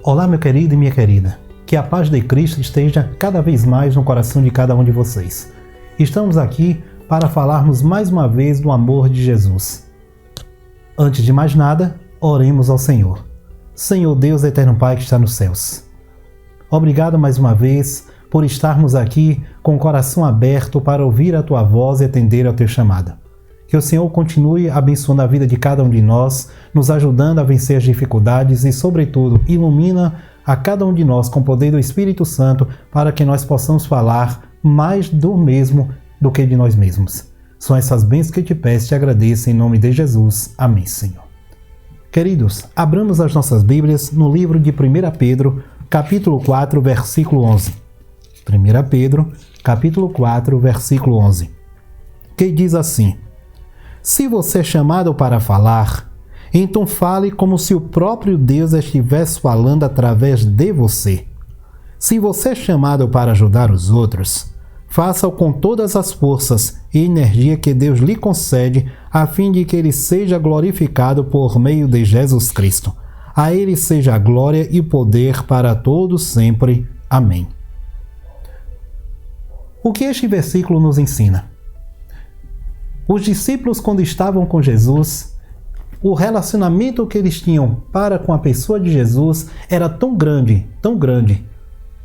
Olá, meu querido e minha querida. Que a paz de Cristo esteja cada vez mais no coração de cada um de vocês. Estamos aqui para falarmos mais uma vez do amor de Jesus. Antes de mais nada, oremos ao Senhor. Senhor Deus, eterno Pai que está nos céus. Obrigado mais uma vez por estarmos aqui com o coração aberto para ouvir a Tua voz e atender ao Teu chamado. Que o Senhor continue abençoando a vida de cada um de nós, nos ajudando a vencer as dificuldades e, sobretudo, ilumina a cada um de nós com o poder do Espírito Santo para que nós possamos falar mais do mesmo do que de nós mesmos. São essas bênçãos que eu te peço e te agradeço em nome de Jesus. Amém, Senhor. Queridos, abramos as nossas Bíblias no livro de 1 Pedro, capítulo 4, versículo 11. 1 Pedro, capítulo 4, versículo 11. Que diz assim: Se você é chamado para falar, então fale como se o próprio Deus estivesse falando através de você. Se você é chamado para ajudar os outros, faça-o com todas as forças e energia que Deus lhe concede, a fim de que Ele seja glorificado por meio de Jesus Cristo. A Ele seja a glória e poder para todos sempre. Amém. O que este versículo nos ensina? Os discípulos, quando estavam com Jesus, o relacionamento que eles tinham para com a pessoa de Jesus era tão grande,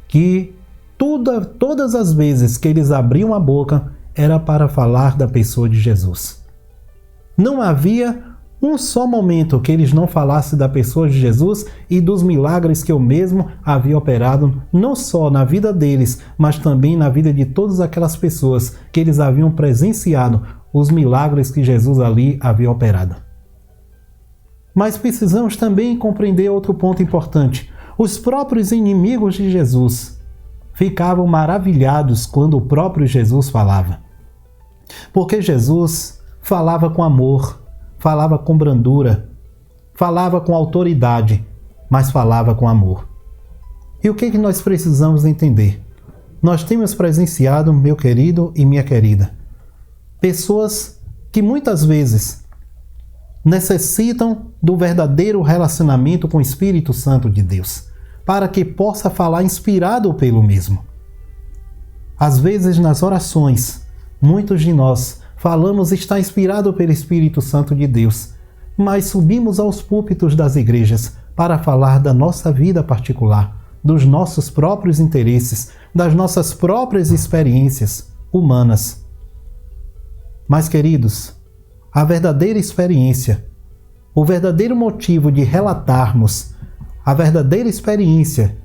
que todas as vezes que eles abriam a boca era para falar da pessoa de Jesus. Não havia um só momento que eles não falassem da pessoa de Jesus e dos milagres que eu mesmo havia operado, não só na vida deles, mas também na vida de todas aquelas pessoas que eles haviam presenciado os milagres que Jesus ali havia operado. Mas precisamos também compreender outro ponto importante. Os próprios inimigos de Jesus ficavam maravilhados quando o próprio Jesus falava. Porque Jesus falava com amor, falava com brandura, falava com autoridade, mas falava com amor. E o que nós precisamos entender? Nós temos presenciado, meu querido e minha querida, pessoas que muitas vezes necessitam do verdadeiro relacionamento com o Espírito Santo de Deus, para que possa falar inspirado pelo mesmo. Às vezes nas orações, muitos de nós falamos estar inspirado pelo Espírito Santo de Deus, mas subimos aos púlpitos das igrejas para falar da nossa vida particular, dos nossos próprios interesses, das nossas próprias experiências humanas. Mas, queridos, a verdadeira experiência, o verdadeiro motivo de relatarmos, a verdadeira experiência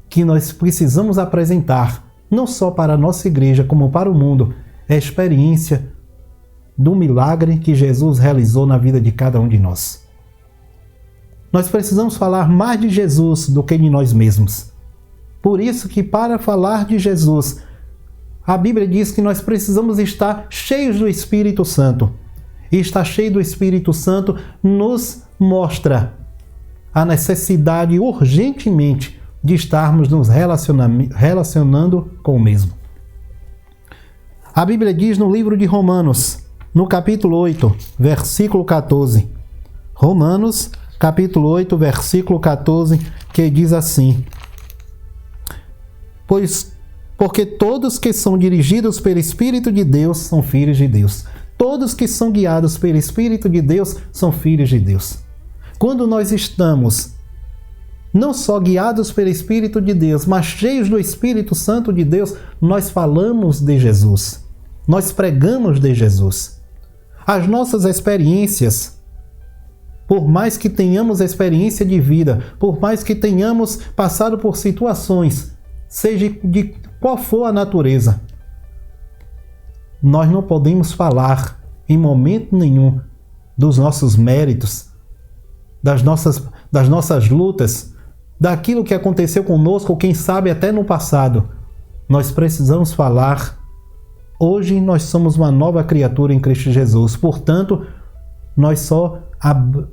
que nós precisamos apresentar, não só para a nossa igreja, como para o mundo, é a experiência do milagre que Jesus realizou na vida de cada um de nós. Nós precisamos falar mais de Jesus do que de nós mesmos. Por isso que para falar de Jesus, a Bíblia diz que nós precisamos estar cheios do Espírito Santo. E estar cheio do Espírito Santo nos mostra a necessidade urgentemente de estarmos nos relacionando com o mesmo. A Bíblia diz no livro de Romanos, no capítulo 8, versículo 14. Romanos, capítulo 8, versículo 14, que diz assim: Porque todos que são dirigidos pelo Espírito de Deus são filhos de Deus. Todos que são guiados pelo Espírito de Deus são filhos de Deus. Quando nós estamos não só guiados pelo Espírito de Deus, mas cheios do Espírito Santo de Deus, nós falamos de Jesus. Nós pregamos de Jesus. As nossas experiências, por mais que tenhamos experiência de vida, por mais que tenhamos passado por situações, seja de qual for a natureza, nós não podemos falar em momento nenhum dos nossos méritos, das nossas lutas, daquilo que aconteceu conosco, quem sabe até no passado. Nós precisamos falar, hoje nós somos uma nova criatura em Cristo Jesus, portanto, nós só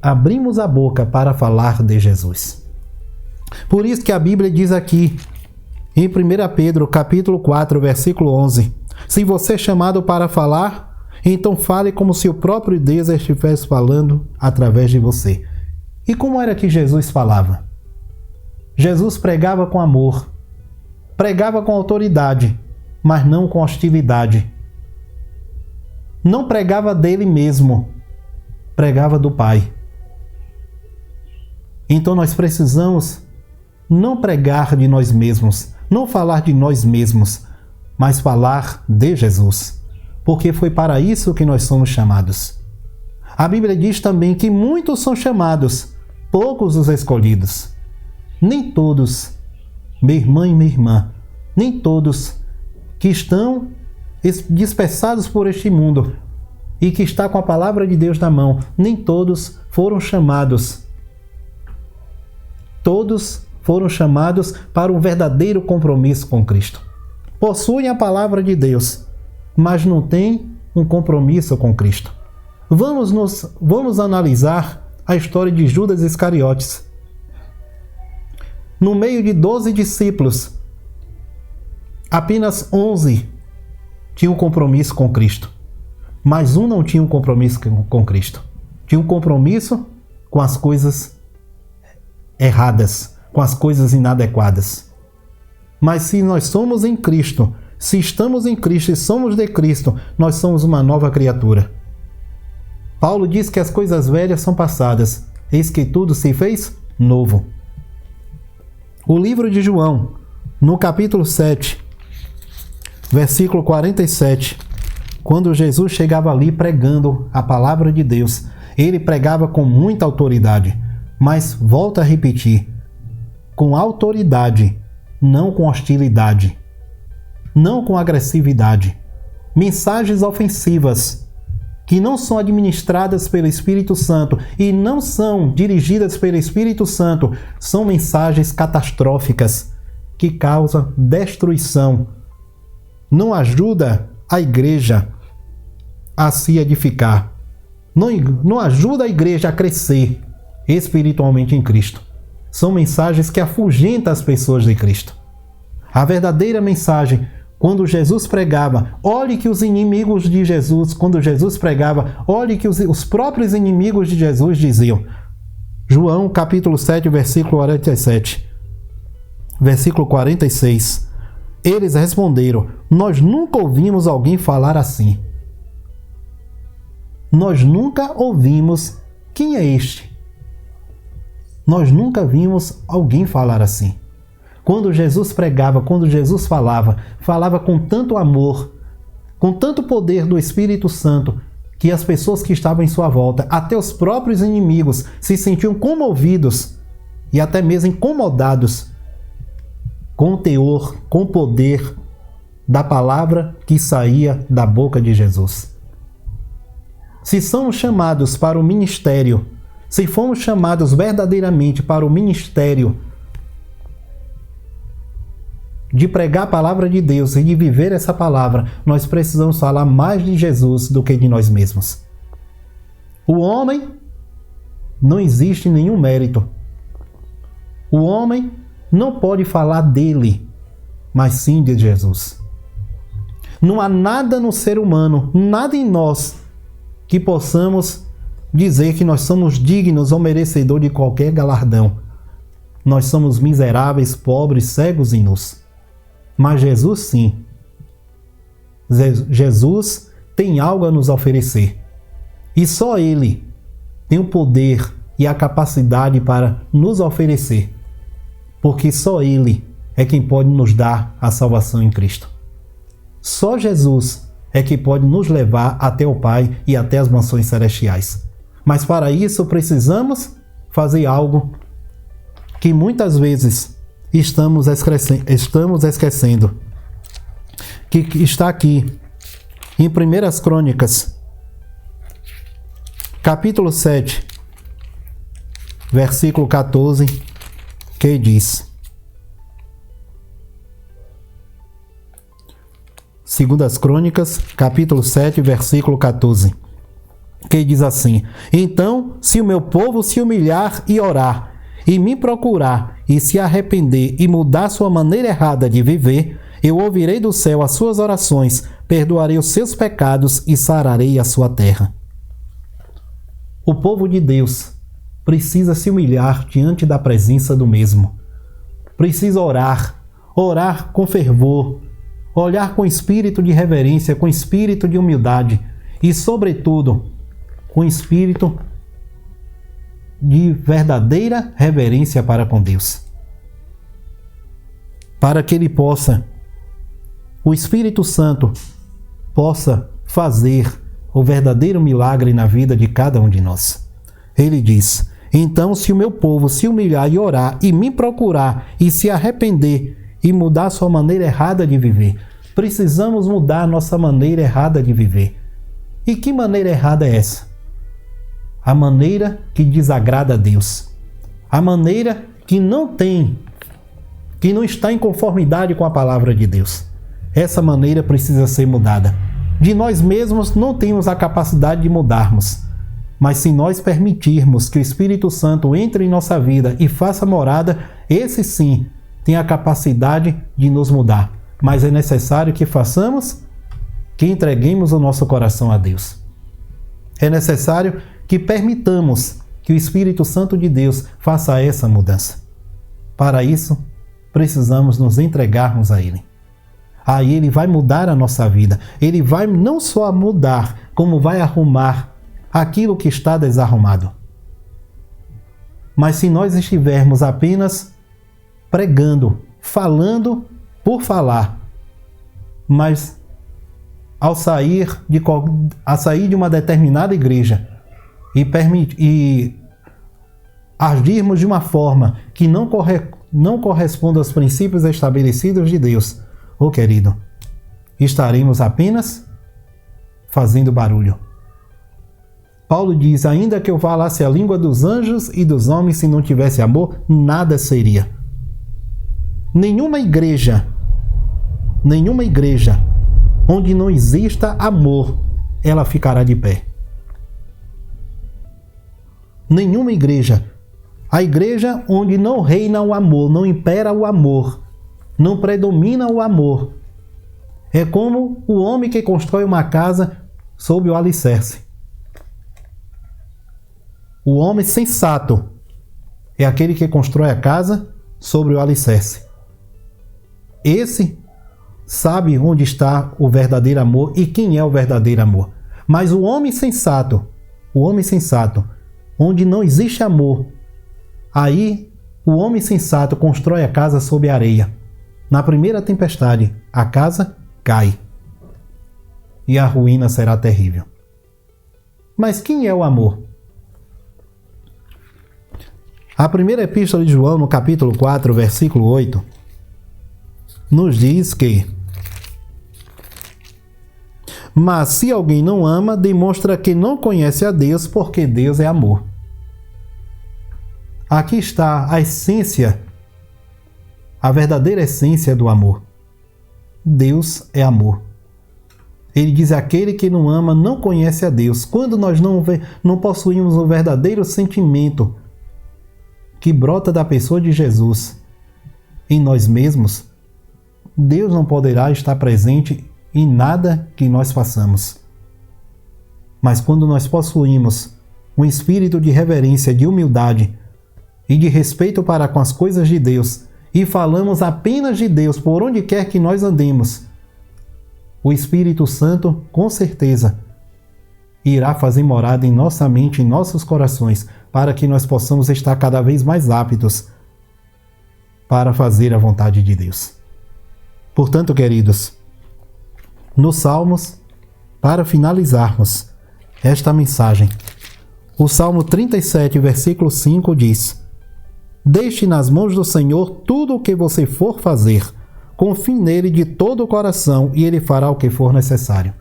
abrimos a boca para falar de Jesus. Por isso que a Bíblia diz aqui, em 1 Pedro, capítulo 4, versículo 11, se você é chamado para falar, então fale como se o próprio Deus estivesse falando através de você. E como era que Jesus falava? Jesus pregava com amor, pregava com autoridade, mas não com hostilidade. Não pregava dele mesmo, pregava do Pai. Então nós precisamos não pregar de nós mesmos, não falar de nós mesmos, mas falar de Jesus, porque foi para isso que nós somos chamados. A Bíblia diz também que muitos são chamados, poucos os escolhidos. Nem todos, meu irmão e minha irmã, nem todos que estão dispersados por este mundo e que está com a palavra de Deus na mão, nem todos foram chamados. Todos foram chamados para um verdadeiro compromisso com Cristo. Possuem a palavra de Deus, mas não têm um compromisso com Cristo. Vamos analisar a história de Judas Iscariotes. No meio de 12 discípulos, apenas 11 tinham um compromisso com Cristo. Mas um não tinha um compromisso com Cristo. Tinha um compromisso com as coisas erradas, com as coisas inadequadas. Mas se nós somos em Cristo, se estamos em Cristo e somos de Cristo, nós somos uma nova criatura. Paulo diz que as coisas velhas são passadas, eis que tudo se fez novo. O livro de João, no capítulo 7, versículo 47, quando Jesus chegava ali pregando a palavra de Deus, ele pregava com muita autoridade, mas volta a repetir, com autoridade, não com hostilidade, não com agressividade. Mensagens ofensivas que não são administradas pelo Espírito Santo e não são dirigidas pelo Espírito Santo, são mensagens catastróficas que causam destruição. Não ajuda a igreja a se edificar. Não ajuda a igreja a crescer espiritualmente em Cristo. São mensagens que afugentam as pessoas de Cristo. A verdadeira mensagem, quando Jesus pregava, olhe que os inimigos de Jesus, quando Jesus pregava, olhe que os próprios inimigos de Jesus diziam. João capítulo 7, versículo 47. Versículo 46. Eles responderam, nós nunca ouvimos alguém falar assim. Nós nunca ouvimos, quem é este? Nós nunca vimos alguém falar assim. Quando Jesus pregava, quando Jesus falava com tanto amor, com tanto poder do Espírito Santo, que as pessoas que estavam em sua volta, até os próprios inimigos, se sentiam comovidos e até mesmo incomodados com o teor, com o poder da palavra que saía da boca de Jesus. Se somos chamados para o ministério, se fomos chamados verdadeiramente para o ministério de pregar a palavra de Deus e de viver essa palavra, nós precisamos falar mais de Jesus do que de nós mesmos. O homem, não existe nenhum mérito. O homem não pode falar dele, mas sim de Jesus. Não há nada no ser humano, nada em nós, que possamos dizer que nós somos dignos ou merecedores de qualquer galardão. Nós somos miseráveis, pobres, cegos e nus. Mas Jesus sim. Jesus tem algo a nos oferecer. E só Ele tem o poder e a capacidade para nos oferecer. Porque só Ele é quem pode nos dar a salvação em Cristo. Só Jesus é que pode nos levar até o Pai e até as mansões celestiais. Mas para isso precisamos fazer algo que muitas vezes estamos esquecendo. Que está aqui em 1 Crônicas, capítulo 7, versículo 14, que diz: 2 Crônicas, capítulo 7, versículo 14, que diz assim: então, se o meu povo se humilhar e orar, e me procurar, e se arrepender e mudar sua maneira errada de viver, eu ouvirei do céu as suas orações, perdoarei os seus pecados e sararei a sua terra. O povo de Deus precisa se humilhar diante da presença do mesmo. precisa orar com fervor, olhar com espírito de reverência, com espírito de humildade e, sobretudo, com espírito de verdadeira reverência para com Deus. Para que ele possa, o Espírito Santo possa fazer o verdadeiro milagre na vida de cada um de nós. Ele diz: então, se o meu povo se humilhar e orar e me procurar e se arrepender e mudar sua maneira errada de viver, precisamos mudar a nossa maneira errada de viver. E que maneira errada é essa? A maneira que desagrada a Deus. A maneira que não está em conformidade com a palavra de Deus. Essa maneira precisa ser mudada. De nós mesmos não temos a capacidade de mudarmos. Mas se nós permitirmos que o Espírito Santo entre em nossa vida e faça morada, esse sim tem a capacidade de nos mudar. Mas é necessário que façamos, que entreguemos o nosso coração a Deus. É necessário que permitamos que o Espírito Santo de Deus faça essa mudança. Para isso, precisamos nos entregarmos a Ele. Aí Ele vai mudar a nossa vida. Ele vai não só mudar, como vai arrumar aquilo que está desarrumado. Mas se nós estivermos apenas pregando, falando por falar, mas ao sair de uma determinada igreja e agirmos de uma forma que não corresponda aos princípios estabelecidos de Deus, querido, estaremos apenas fazendo barulho. Paulo diz: ainda que eu falasse a língua dos anjos e dos homens, se não tivesse amor, nada seria. Nenhuma igreja onde não exista amor, ela ficará de pé. Nenhuma igreja. A igreja onde não reina o amor, não impera o amor, não predomina o amor, é como o homem que constrói uma casa sob o alicerce. O homem sensato é aquele que constrói a casa sobre o alicerce. Esse sabe onde está o verdadeiro amor e quem é o verdadeiro amor. Mas o homem sensato, onde não existe amor, aí o homem sensato constrói a casa sob a areia. Na primeira tempestade, a casa cai e a ruína será terrível. Mas quem é o amor? A primeira epístola de João, no capítulo 4, versículo 8, nos diz que: mas se alguém não ama, demonstra que não conhece a Deus, porque Deus é amor. Aqui está a essência, a verdadeira essência do amor. Deus é amor. Ele diz: aquele que não ama não conhece a Deus. Quando nós não possuímos o verdadeiro sentimento que brota da pessoa de Jesus em nós mesmos, Deus não poderá estar presente em nada que nós façamos. Mas quando nós possuímos um espírito de reverência, de humildade e de respeito para com as coisas de Deus e falamos apenas de Deus por onde quer que nós andemos, o Espírito Santo, com certeza, irá fazer morada em nossa mente, em nossos corações, para que nós possamos estar cada vez mais aptos para fazer a vontade de Deus. Portanto, queridos, nos Salmos, para finalizarmos esta mensagem, o Salmo 37, versículo 5 diz: deixe nas mãos do Senhor tudo o que você for fazer, confie nele de todo o coração e ele fará o que for necessário.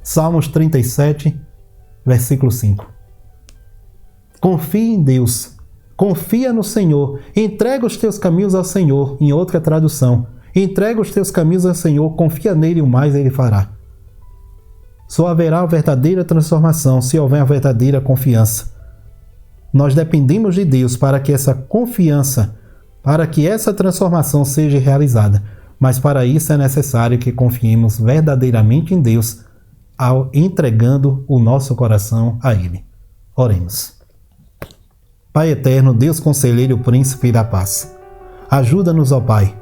Salmos 37, versículo 5. Confie em Deus, confia no Senhor, entrega os teus caminhos ao Senhor. Em outra tradução, entrega os teus caminhos ao Senhor, confia nele e o mais ele fará. Só haverá a verdadeira transformação se houver a verdadeira confiança. Nós dependemos de Deus para que essa confiança, para que essa transformação seja realizada. Mas para isso é necessário que confiemos verdadeiramente em Deus, entregando o nosso coração a Ele. Oremos. Pai eterno, Deus conselheiro, príncipe da paz, Ajuda-nos, ó Pai.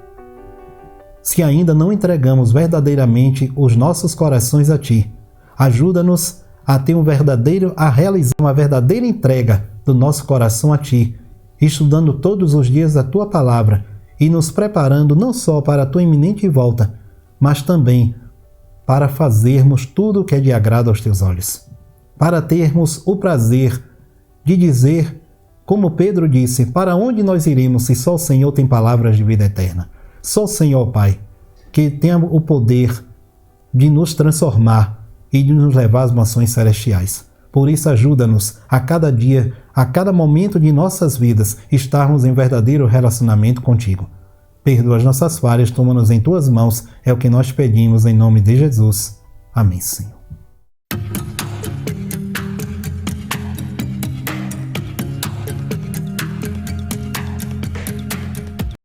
Se ainda não entregamos verdadeiramente os nossos corações a Ti, ajuda-nos a realizar uma verdadeira entrega do nosso coração a Ti, estudando todos os dias a Tua Palavra e nos preparando não só para a Tua iminente volta, mas também para fazermos tudo o que é de agrado aos Teus olhos. Para termos o prazer de dizer, como Pedro disse, para onde nós iremos se só o Senhor tem palavras de vida eterna? Só o Senhor, Pai, que tem o poder de nos transformar e de nos levar às mansões celestiais. Por isso, ajuda-nos a cada dia, a cada momento de nossas vidas, estarmos em verdadeiro relacionamento contigo. Perdoa as nossas falhas, toma-nos em Tuas mãos, é o que nós pedimos em nome de Jesus. Amém, Senhor.